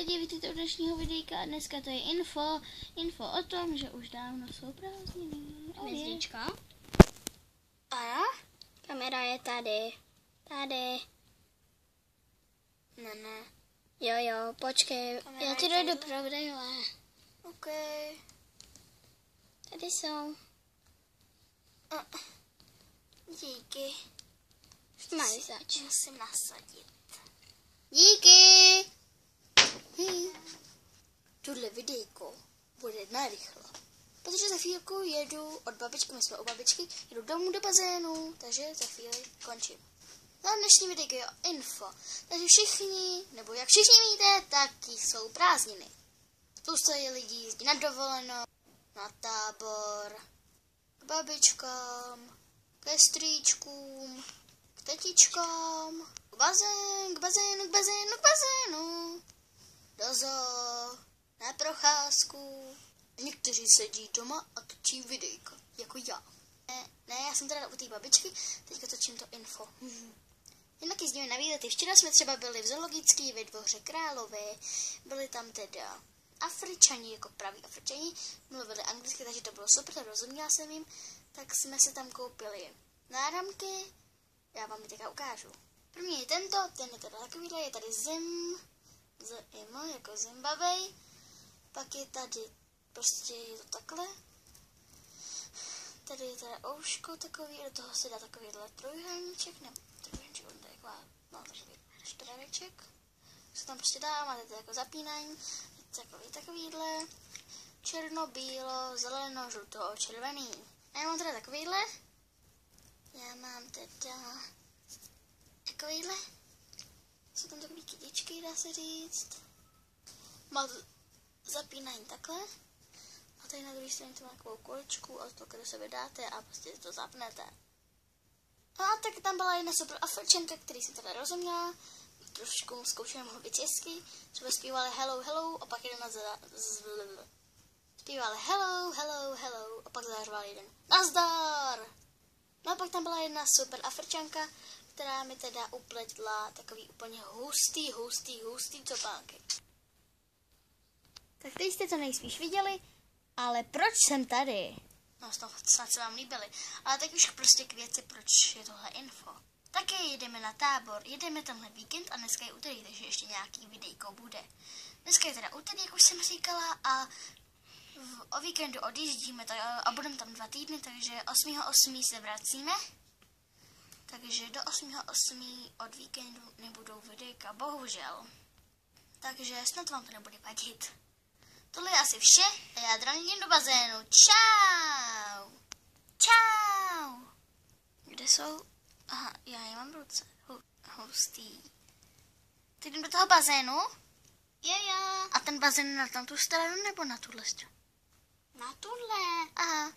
lidi, vítejte u dnešního videjka. Dneska to je info o tom, že už dávno jsou prázdniny. Hvězdička. A kamera je tady. Tady. Ne. Jo, počkej. Kamera Já ti je dojdu tady? prodejle. OK. Tady jsou. Díky. Máš zač. Musím nasadit. Díky. Tuhle videjko bude narychlo. Protože za chvílku jedu od babičky, my jsme u babičky, jedu domů do bazénu, takže za chvíli končím. Na dnešní videjko je info. Takže všichni, nebo jak všichni víte, taky jsou prázdniny. Spousta lidí jezdí na dovolenou, na tábor, k babičkám, ke strýčkům, k tetičkám, k bazénu, do zoo, na procházku. Někteří sedí doma a točí videjka, jako já. Ne, já jsem teda u té babičky, teďka točím to info. Jinak jezdíme na výlety. Včera jsme třeba byli v zoologický ve Dvoře Králové, byli tam teda Afričani, jako praví Afričani, mluvili anglicky, takže to bylo super, rozuměla jsem jim, tak jsme si tam koupili náramky, já vám je teďka ukážu. První je tento, ten je teda takovýhle, je tady Zim jako Zimbabwe, pak je tady prostě je to takhle, tady je teda ouško takový, do toho se dá takovýhle trojúhelníček, nebo trojúhelníček, on to je taková, no takový čtvereček, se tam prostě dá, máte to jako zapínání, takovýhle, černo, bílo, zeleno, žluto, červený. A já mám teda takovýhle, jsou tam takový kytičky, dá se říct, má to zapínání takhle, a tady na druhé straně to má takovou kolečku, a to, kde se vydáte a prostě to zapnete. A tak tam byla jedna super Afričanka, který jsem teda rozuměla, trošku zkoušela mluvit česky, třeba zpívali hello a pak jeden zpívali hello a pak zařval jeden nazdar. No a pak tam byla jedna super Afričanka, která mi teda upletla takový úplně hustý topánky. Tak teď jste to nejspíš viděli, ale proč jsem tady? No snad se vám líbily, ale teď už prostě k věci, proč je tohle info. Také jedeme na tábor, jedeme tenhle víkend a dneska je úterý, takže ještě nějaký videjko bude. Dneska je teda úterý, jak už jsem říkala, a o víkendu odjíždíme a budeme tam 2 týdny, takže 8.8. se vracíme. Takže do 8.8. od víkendu nebudou videjka, bohužel. Takže snad vám to nebude vadit. Tohle je asi vše a já draním do bazénu. Čau! Kde jsou? Aha, já je mám v ruce. Hustý. Teď jdem do toho bazénu? Jo. A ten bazén na tam tu stranu nebo na tuhle stranu? Na tuhle. Aha.